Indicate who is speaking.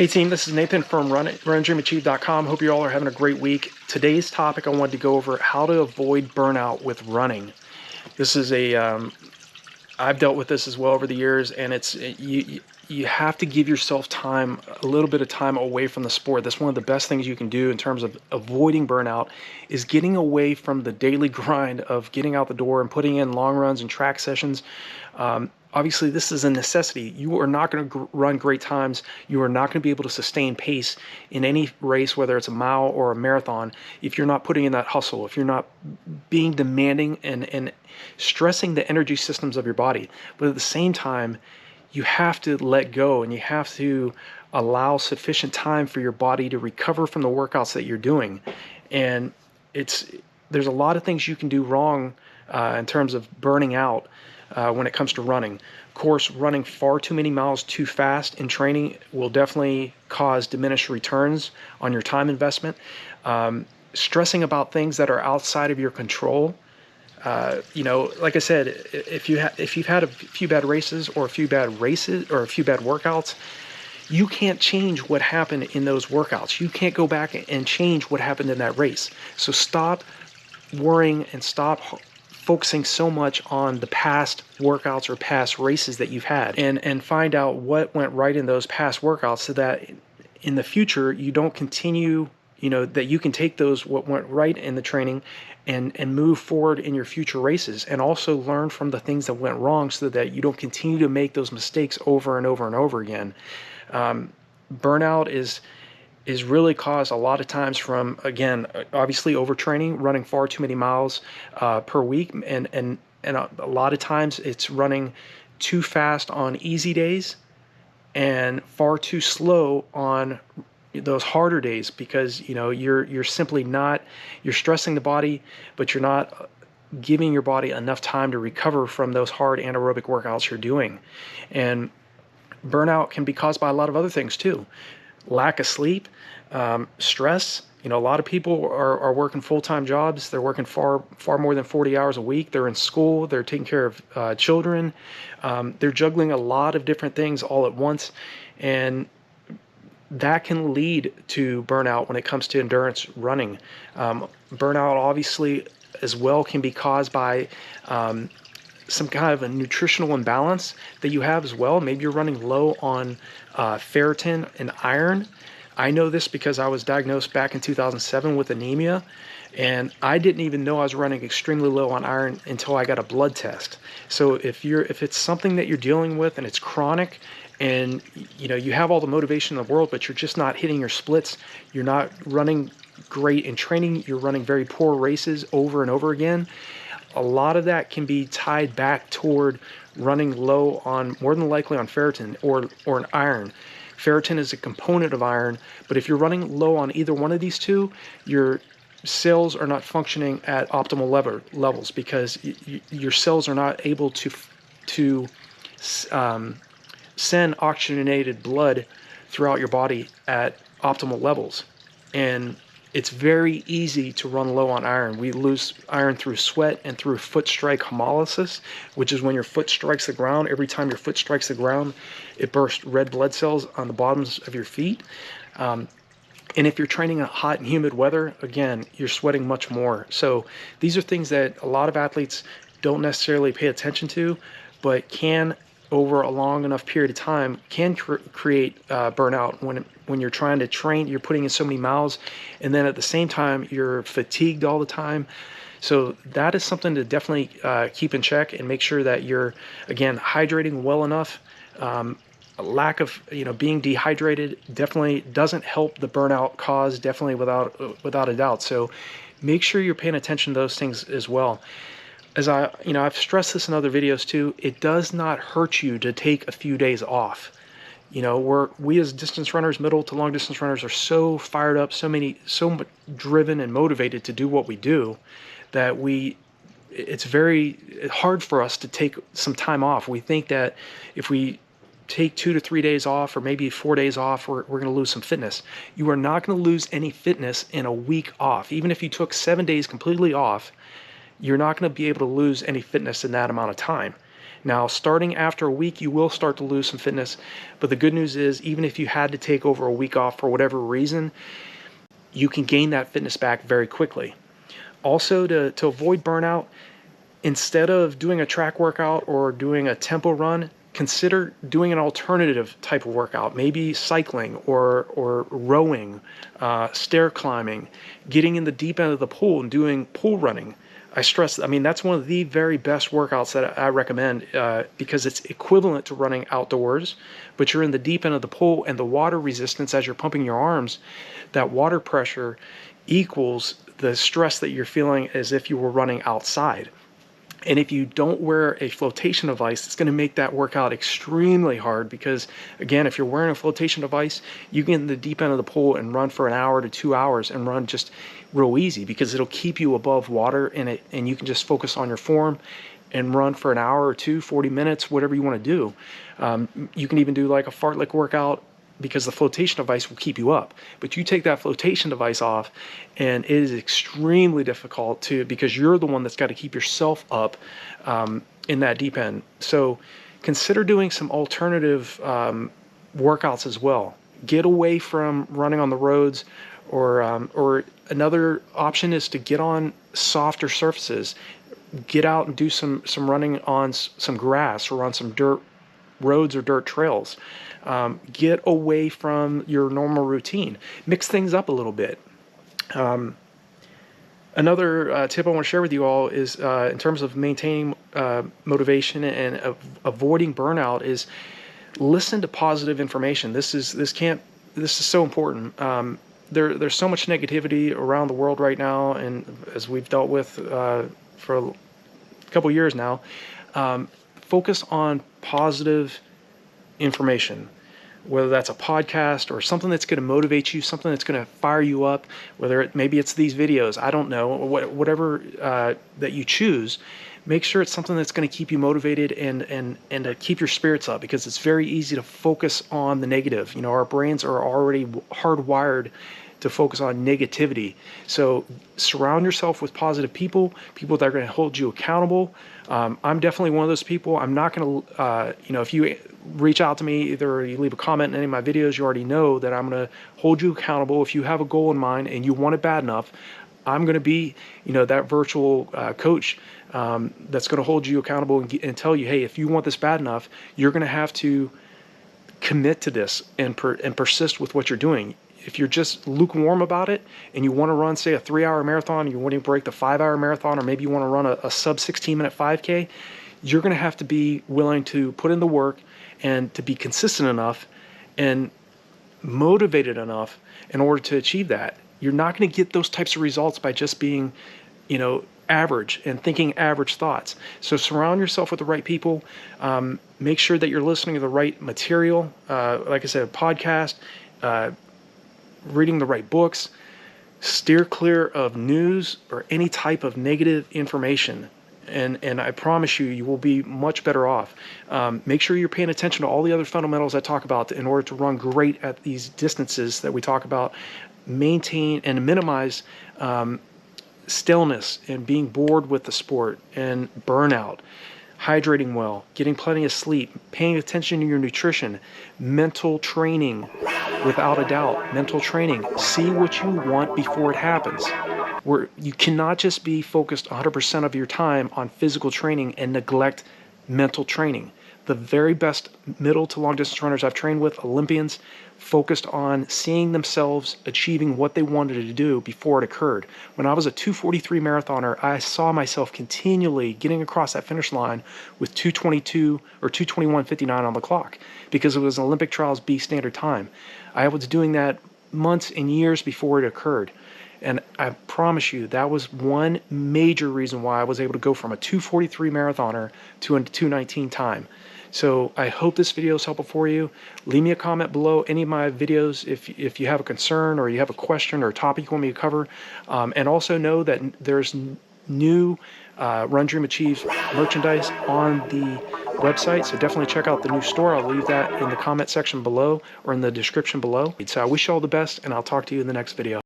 Speaker 1: Hey team, this is Nathan from RunDreamAchieve.com. Hope you all are having a great week. Today's topic, I wanted to go over how to avoid burnout with running. This is I've dealt with this as well over the years, and you have to give yourself time, a little bit of time away from the sport. That's one of the best things you can do in terms of avoiding burnout, is getting away from the daily grind of getting out the door and putting in long runs and track sessions. Obviously, this is a necessity. You are not going to run great times. You are not going to be able to sustain pace in any race, whether it's a mile or a marathon, if you're not putting in that hustle, if you're not being demanding and stressing the energy systems of your body. But at the same time, you have to let go and you have to allow sufficient time for your body to recover from the workouts that you're doing. And there's a lot of things you can do wrong in terms of burning out when it comes to running. Of course, running far too many miles too fast in training will definitely cause diminished returns on your time investment. Stressing about things that are outside of your control. Like I said, if you've had a few bad races or a few bad workouts, you can't change what happened in those workouts. You can't go back and change what happened in that race. So stop worrying and stop focusing so much on the past workouts or past races that you've had, and find out what went right in those past workouts, so that in the future you don't continue, that you can take what went right in the training and move forward in your future races, and also learn from the things that went wrong so that you don't continue to make those mistakes over and over and over again. Burnout is really caused a lot of times from, again, obviously overtraining, running far too many miles per week, and a lot of times it's running too fast on easy days and far too slow on those harder days, because you're simply not, you're stressing the body, but you're not giving your body enough time to recover from those hard anaerobic workouts you're doing. And burnout can be caused by a lot of other things too. Lack of sleep, stress. A lot of people are working full-time jobs. They're working far more than 40 hours a week. They're in school. They're taking care of children. They're juggling a lot of different things all at once, and that can lead to burnout when it comes to endurance running. Burnout, obviously, as well, can be caused by some kind of a nutritional imbalance that you have as well. Maybe you're running low on ferritin and iron. I know this because I was diagnosed back in 2007 with anemia, and I didn't even know I was running extremely low on iron until I got a blood test. So if it's something that you're dealing with and it's chronic, and you have all the motivation in the world, but you're just not hitting your splits, you're not running great in training, you're running very poor races over and over again, a lot of that can be tied back toward running low on, more than likely, on ferritin or an iron. Ferritin is a component of iron, but if you're running low on either one of these two, your cells are not functioning at optimal levels, because your cells are not able to send oxygenated blood throughout your body at optimal levels. And it's very easy to run low on iron. We lose iron through sweat and through foot strike hemolysis, which is when your foot strikes the ground. Every time your foot strikes the ground, it bursts red blood cells on the bottoms of your feet. And if you're training in hot and humid weather, again, you're sweating much more. So these are things that a lot of athletes don't necessarily pay attention to, but can, over a long enough period of time, can create burnout when you're trying to train. You're putting in so many miles, and then at the same time you're fatigued all the time. So that is something to definitely keep in check, and make sure that you're, again, hydrating well enough. A lack of being dehydrated definitely doesn't help the burnout cause, definitely without a doubt. So make sure you're paying attention to those things as well. As I've stressed this in other videos too, it does not hurt you to take a few days off. We as distance runners, middle to long distance runners, are so fired up, so much driven and motivated to do what we do, that it's very hard for us to take some time off. We think that if we take 2 to 3 days off, or maybe 4 days off, we're going to lose some fitness. You are not going to lose any fitness in a week off. Even if you took 7 days completely off, you're not going to be able to lose any fitness in that amount of time. Now, starting after a week, you will start to lose some fitness, but the good news is, even if you had to take over a week off for whatever reason, you can gain that fitness back very quickly. Also, to avoid burnout, instead of doing a track workout or doing a tempo run, consider doing an alternative type of workout, maybe cycling or rowing, stair climbing, getting in the deep end of the pool and doing pool running. I mean, that's one of the very best workouts that I recommend because it's equivalent to running outdoors, but you're in the deep end of the pool, and the water resistance as you're pumping your arms, that water pressure equals the stress that you're feeling as if you were running outside. And if you don't wear a flotation device, it's going to make that workout extremely hard because, again, if you're wearing a flotation device, you get in the deep end of the pool and run for an hour to 2 hours and run just real easy because it'll keep you above water and you can just focus on your form and run for an hour or two, 40 minutes, whatever you want to do. You can even do like a fartlek workout because the flotation device will keep you up. But you take that flotation device off and it is extremely difficult because you're the one that's got to keep yourself up in that deep end. So consider doing some alternative workouts as well. Get away from running on the roads, or another option is to get on softer surfaces. Get out and do some running on some grass or on some dirt roads or dirt trails. Get away from your normal routine. Mix things up a little bit. Another tip I want to share with you all is in terms of maintaining motivation and avoiding burnout is listen to positive information. This is so important. There's so much negativity around the world right now, and as we've dealt with for a couple years now, focus on positive information, whether that's a podcast or something that's going to motivate you, something that's going to fire you up, maybe it's these videos, I don't know, whatever that you choose. Make sure it's something that's going to keep you motivated and to keep your spirits up, because it's very easy to focus on the negative. You know, our brains are already hardwired to focus on negativity. So surround yourself with positive people that are going to hold you accountable. I'm definitely one of those people. I'm not going to, if you reach out to me, either you leave a comment in any of my videos, you already know that I'm going to hold you accountable. If you have a goal in mind and you want it bad enough, I'm going to be, that virtual coach that's going to hold you accountable and tell you, hey, if you want this bad enough, you're going to have to commit to this and persist with what you're doing. If you're just lukewarm about it and you want to run, say, a 3-hour marathon, you want to break the 5-hour marathon, or maybe you want to run a sub 16-minute 5K, you're going to have to be willing to put in the work and to be consistent enough and motivated enough in order to achieve that. You're not going to get those types of results by just being, average and thinking average thoughts. So surround yourself with the right people. Make sure that you're listening to the right material. Like I said, a podcast, reading the right books. Steer clear of news or any type of negative information. And I promise you will be much better off. Make sure you're paying attention to all the other fundamentals I talk about in order to run great at these distances that we talk about. Maintain and minimize stillness and being bored with the sport and burnout. Hydrating well, getting plenty of sleep, paying attention to your nutrition, mental training, without a doubt, mental training. See what you want before it happens. You cannot just be focused 100% of your time on physical training and neglect mental training. The very best middle to long distance runners I've trained with, Olympians, focused on seeing themselves achieving what they wanted to do before it occurred. When I was a 2:43 marathoner, I saw myself continually getting across that finish line with 2:22 or 2:21:59 on the clock because it was an Olympic Trials B standard time. I was doing that months and years before it occurred. And I promise you, that was one major reason why I was able to go from a 2:43 marathoner to a 2:19 time. So I hope this video is helpful for you. Leave me a comment below any of my videos if you have a concern or you have a question or a topic you want me to cover. And also know that there's new RunDreamAchieve merchandise on the website, so definitely check out the new store. I'll leave that in the comment section below or in the description below. So I wish you all the best, and I'll talk to you in the next video.